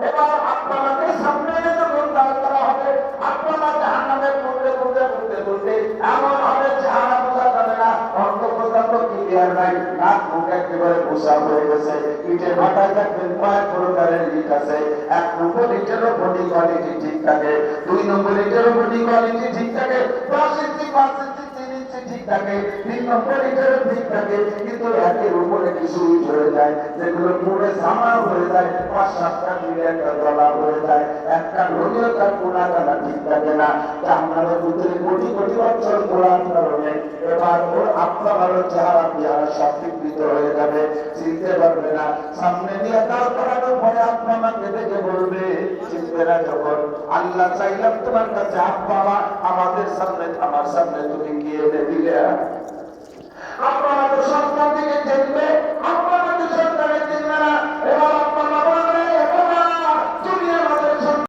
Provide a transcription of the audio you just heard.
এবার আপনাকে সামনে যখন দাঁড় করা হবে, আপনারা জাহান্নামের মধ্যে ঘুরতে ঘুরতে ঘুরতে এমন হবে চেহারা বোঝা যাবে না, অর্থ পর্যন্ত ক্লিয়ার নাই, নাক মুখ একেবারে ভূষা হয়ে গেছে। ইটের ভাটায় দেখবেন কয়েক প্রকারের ইট আছে। 1 নম্বর ইটেরও বডি কোয়ালিটি ঠিক থাকে, 2 নম্বর ইটেরও বডি কোয়ালিটি ঠিক থাকে, 10 ইঞ্চি 5 ইঞ্চি 3 ইঞ্চি ঠিক থাকে, 3 নম্বর ইটেরও ঠিক থাকে। কিন্তু একের উপরে কিছু ইট হয়ে যায় যেগুলো পুরো জামা হয়ে যায়, 5-7টা মিলে একটা গলা হয়ে যায়, একটা নদীও তার কোনা কানা ঠিক থাকে না। জাহান্নামের ভিতরে কোটি কোটি বছর ঘোরার কারণে এবার ওর আপনার চেহারা পেয়ারা সব বিকৃত হয়ে যাবে, চিনতে পারবে না। সামনে দিয়ে দাঁড় করানোর পরে আপনাকে দেখে বলবে, চিনবে না যখন, আল্লাহ চাইলাম তোমার কাছে আব্বা আমাদের সামনে, আমার সামনে তুমি গিয়ে দিলে। আপনারা তো সন্তান থেকে দেখবে, আপনারা